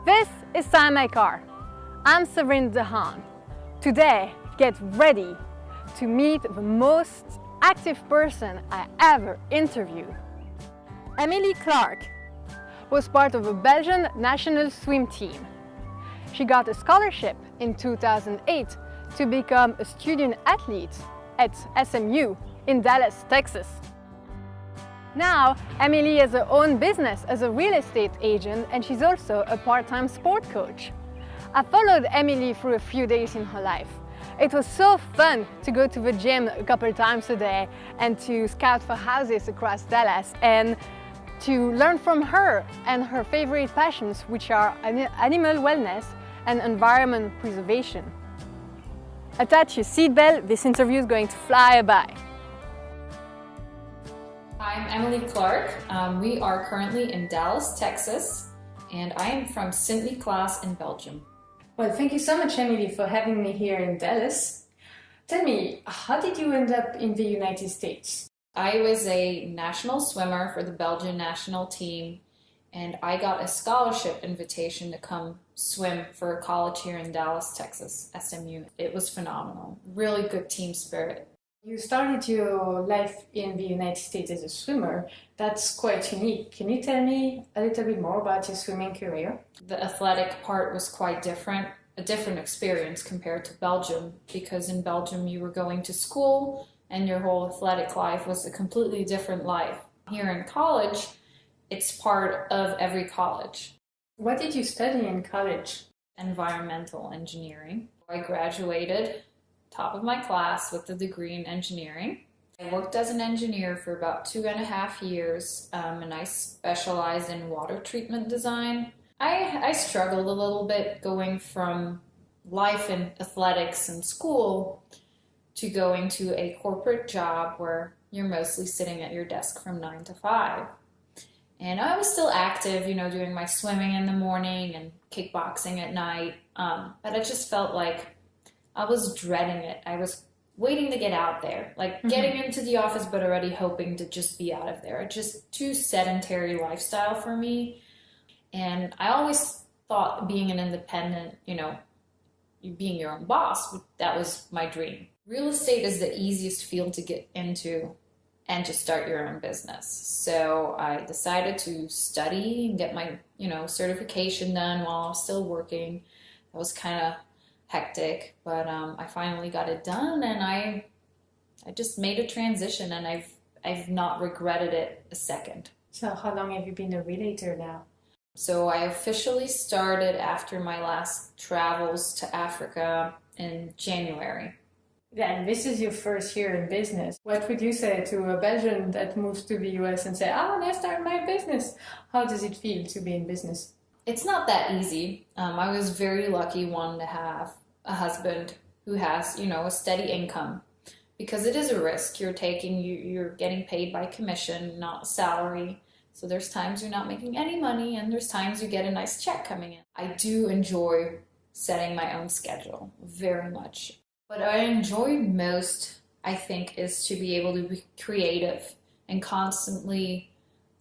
This is SignMyCar. I'm Sabrine Dehaan. Today, get ready to meet the most active person I ever interviewed. Emily Clark was part of the Belgian national swim team. She got a scholarship in 2008 to become a student athlete at SMU in Dallas, Texas. Now, Emily has her own business as a real estate agent, and she's also a part-time sport coach. I followed Emily through a few days in her life. It was so fun to go to the gym a couple times a day and to scout for houses across Dallas and to learn from her and her favorite passions, which are animal wellness and environment preservation. Attach your seatbelt, this interview is going to fly by. I'm Emily Clark. We are currently in Dallas, Texas, and I am from SignMyCar in Belgium. Well, thank you so much, Emily, for having me here in Dallas. Tell me, how did you end up in the United States? I was a national swimmer for the Belgian national team, and I got a scholarship invitation to come swim for a college here in Dallas, Texas, SMU. It was phenomenal. Really good team spirit. You started your life in the United States as a swimmer. That's quite unique. Can you tell me a little bit more about your swimming career? The athletic part was quite different, a different experience compared to Belgium, because in Belgium you were going to school and your whole athletic life was a completely different life. Here in college, it's part of every college. What did you study in college? Environmental engineering. I graduated top of my class with a degree in engineering. I worked as an engineer for about 2.5 years, and I specialized in water treatment design. I struggled a little bit going from life in athletics and school to going to a corporate job where you're mostly sitting at your desk from 9 to 5. And I was still active, doing my swimming in the morning and kickboxing at night, but I just felt like I was dreading it. I was waiting to get out there, getting into the office, but already hoping to just be out of there. It's just too sedentary lifestyle for me. And I always thought being an independent, being your own boss, that was my dream. Real estate is the easiest field to get into and to start your own business. So I decided to study and get my, certification done while I was still working. That was kind of hectic, but I finally got it done, and I just made a transition, and I've not regretted it a second. So how long have you been a realtor now? So I officially started after my last travels to Africa in January. Yeah, and this is your first year in business. What would you say to a Belgian that moves to the US and say, let's start my business? How does it feel to be in business? It's not that easy. I was very lucky, one, to have a husband who has, a steady income, because it is a risk you're taking. You're getting paid by commission, not salary. So there's times you're not making any money, and there's times you get a nice check coming in. I do enjoy setting my own schedule very much. What I enjoy most, I think, is to be able to be creative and constantly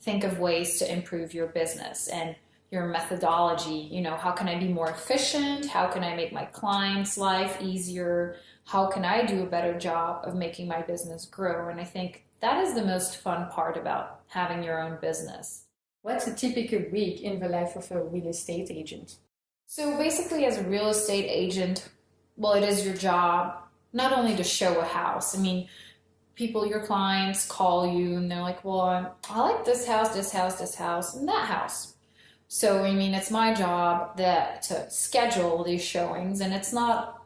think of ways to improve your business and your methodology. How can I be more efficient? How can I make my clients' life easier? How can I do a better job of making my business grow? And I think that is the most fun part about having your own business. What's a typical week in the life of a real estate agent? So basically, as a real estate agent, well, it is your job not only to show a house. Your clients call you and they're like, well, I like this house, and that house. So, it's my job to schedule these showings, and it's not,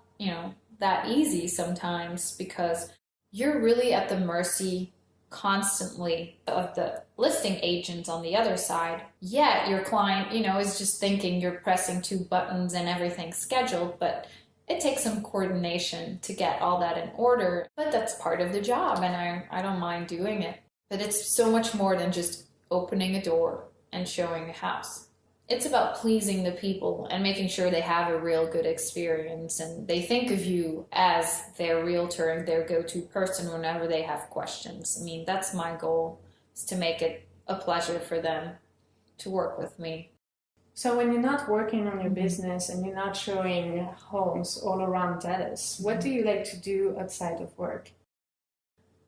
that easy sometimes, because you're really at the mercy constantly of the listing agent on the other side. Yet your client, is just thinking you're pressing 2 buttons and everything's scheduled, but it takes some coordination to get all that in order. But that's part of the job, and I don't mind doing it. But it's so much more than just opening a door and showing a house. It's about pleasing the people and making sure they have a real good experience, and they think of you as their realtor and their go-to person whenever they have questions. That's my goal, is to make it a pleasure for them to work with me. So when you're not working on your business and you're not showing homes all around Dallas, what do you like to do outside of work?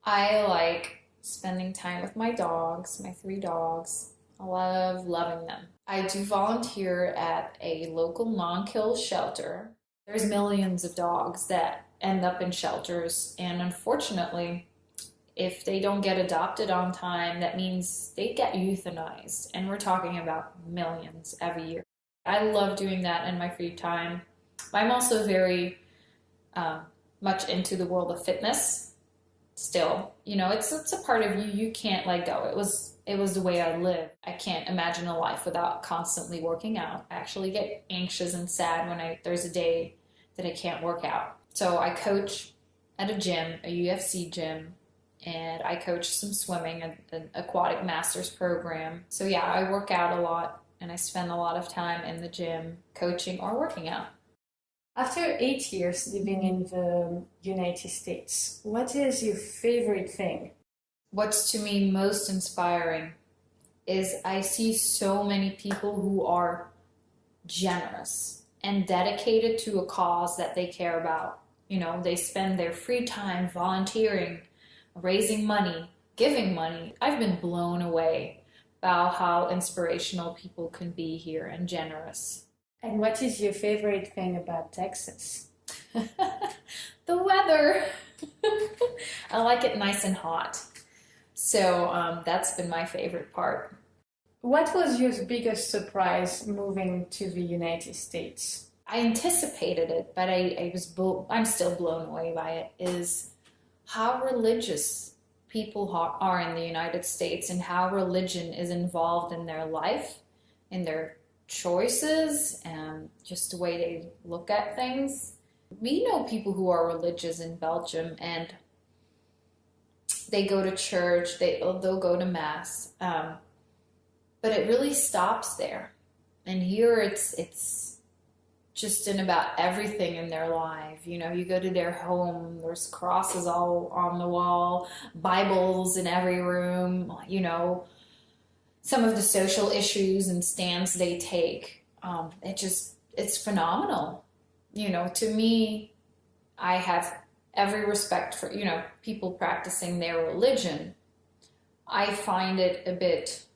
I like spending time with my dogs, my 3 dogs. I love loving them. I do volunteer at a local non-kill shelter. There's millions of dogs that end up in shelters, and unfortunately, if they don't get adopted on time, that means they get euthanized, and we're talking about millions every year. I love doing that in my free time. I'm also very much into the world of fitness still. You know, it's a part of you you can't let go. It was the way I live. I can't imagine a life without constantly working out. I actually get anxious and sad when there's a day that I can't work out. So I coach at a gym, a UFC gym, and I coach some swimming, an aquatic master's program. So yeah, I work out a lot and I spend a lot of time in the gym coaching or working out. After 8 years living in the United States, what is your favorite thing? What's to me most inspiring is I see so many people who are generous and dedicated to a cause that they care about. You know, they spend their free time volunteering, raising money, giving money. I've been blown away by how inspirational people can be here and generous. And what is your favorite thing about Texas? The weather. I like it nice and hot. So that's been my favorite part. What was your biggest surprise moving to the United States? I anticipated it, but I'm still blown away by it, is how religious people are in the United States and how religion is involved in their life, in their choices, and just the way they look at things. We know people who are religious in Belgium, and they go to church, they'll go to mass, but it really stops there. And here it's just in about everything in their life. You know, you go to their home, there's crosses all on the wall, Bibles in every room, you know, some of the social issues and stands they take. It's phenomenal. You know, to me, I have every respect for, you know, people practicing their religion. I find it a bit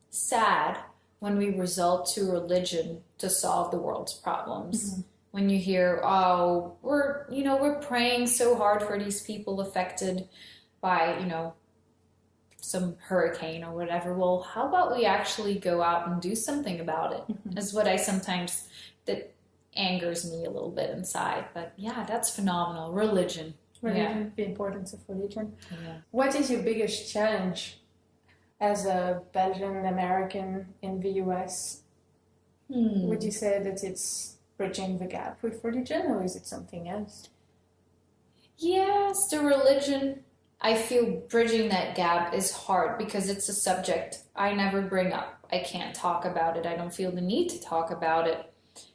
sad when we resort to religion to solve the world's problems. Mm-hmm. When you hear, oh, we're praying so hard for these people affected by, you know, some hurricane or whatever. Well, how about we actually go out and do something about it? Mm-hmm. Is what that angers me a little bit inside. But yeah, that's phenomenal. Religion. Yeah. The importance of religion. Yeah. What is your biggest challenge as a Belgian American in the US? Would you say that it's bridging the gap with religion, or is it something else? Yes, the religion, I feel bridging that gap is hard because it's a subject I never bring up. I can't talk about it. I don't feel the need to talk about it.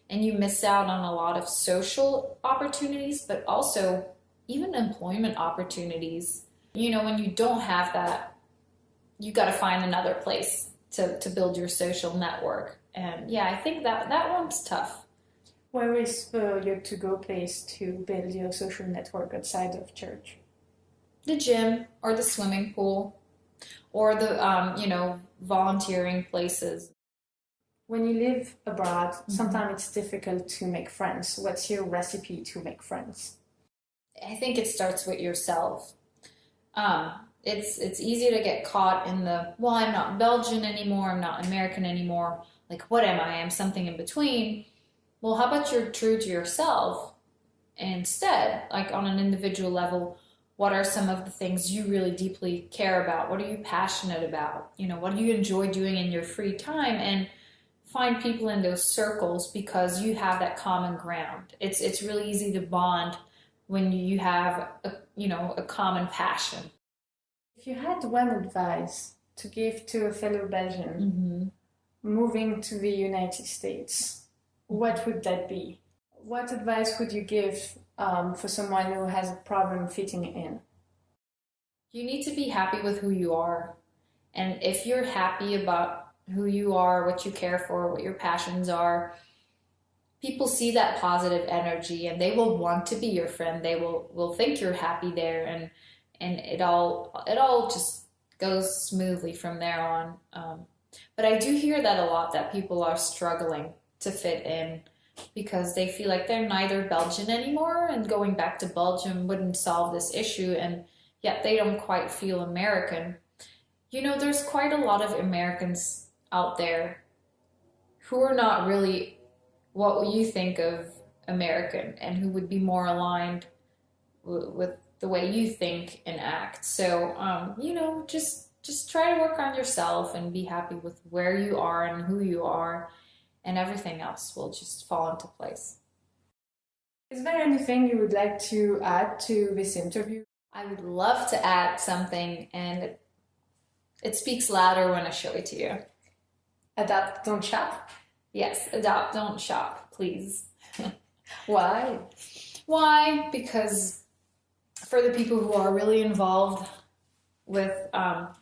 And you miss out on a lot of social opportunities, but also even employment opportunities. You know, when you don't have that, you got to find another place to build your social network. And yeah, I think that one's tough. Where is your to-go place to build your social network outside of church? The gym or the swimming pool or the, volunteering places. When you live abroad, sometimes it's difficult to make friends. What's your recipe to make friends? I think it starts with yourself. It's easy to get caught in well, I'm not Belgian anymore, I'm not American anymore. Like, what am I? I'm something in between. Well, how about you're true to yourself? Instead, like on an individual level, what are some of the things you really deeply care about? What are you passionate about? You know, what do you enjoy doing in your free time? And find people in those circles because you have that common ground. It's really easy to bond when you have a common passion. If you had one advice to give to a fellow Belgian moving to the United States, what would that be? What advice would you give for someone who has a problem fitting in? You need to be happy with who you are. And if you're happy about who you are, what you care for, what your passions are, people see that positive energy and they will want to be your friend. They will think you're happy there, and it all just goes smoothly from there on. But I do hear that a lot, that people are struggling to fit in because they feel like they're neither Belgian anymore, and going back to Belgium wouldn't solve this issue, and yet they don't quite feel American. You know, there's quite a lot of Americans out there who are not really what you think of American and who would be more aligned with the way you think and act. So, you know, just try to work on yourself and be happy with where you are and who you are, and everything else will just fall into place. Is there anything you would like to add to this interview? I would love to add something, and it speaks louder when I show it to you. Adapt, don't shop? Yes, adopt, don't shop, please. Why? Why? Because for the people who are really involved with,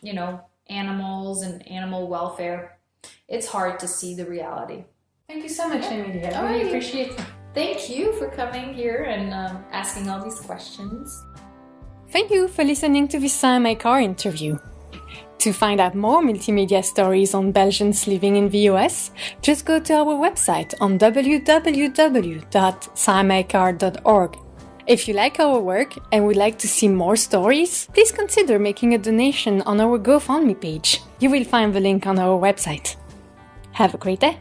you know, animals and animal welfare, it's hard to see the reality. Thank you so much, Emilia. I All really right. appreciate it. Thank you for coming here and asking all these questions. Thank you for listening to this SignMyCar interview. To find out more multimedia stories on Belgians living in the US, just go to our website on www.SignMyCar.org. If you like our work and would like to see more stories, please consider making a donation on our GoFundMe page. You will find the link on our website. Have a great day!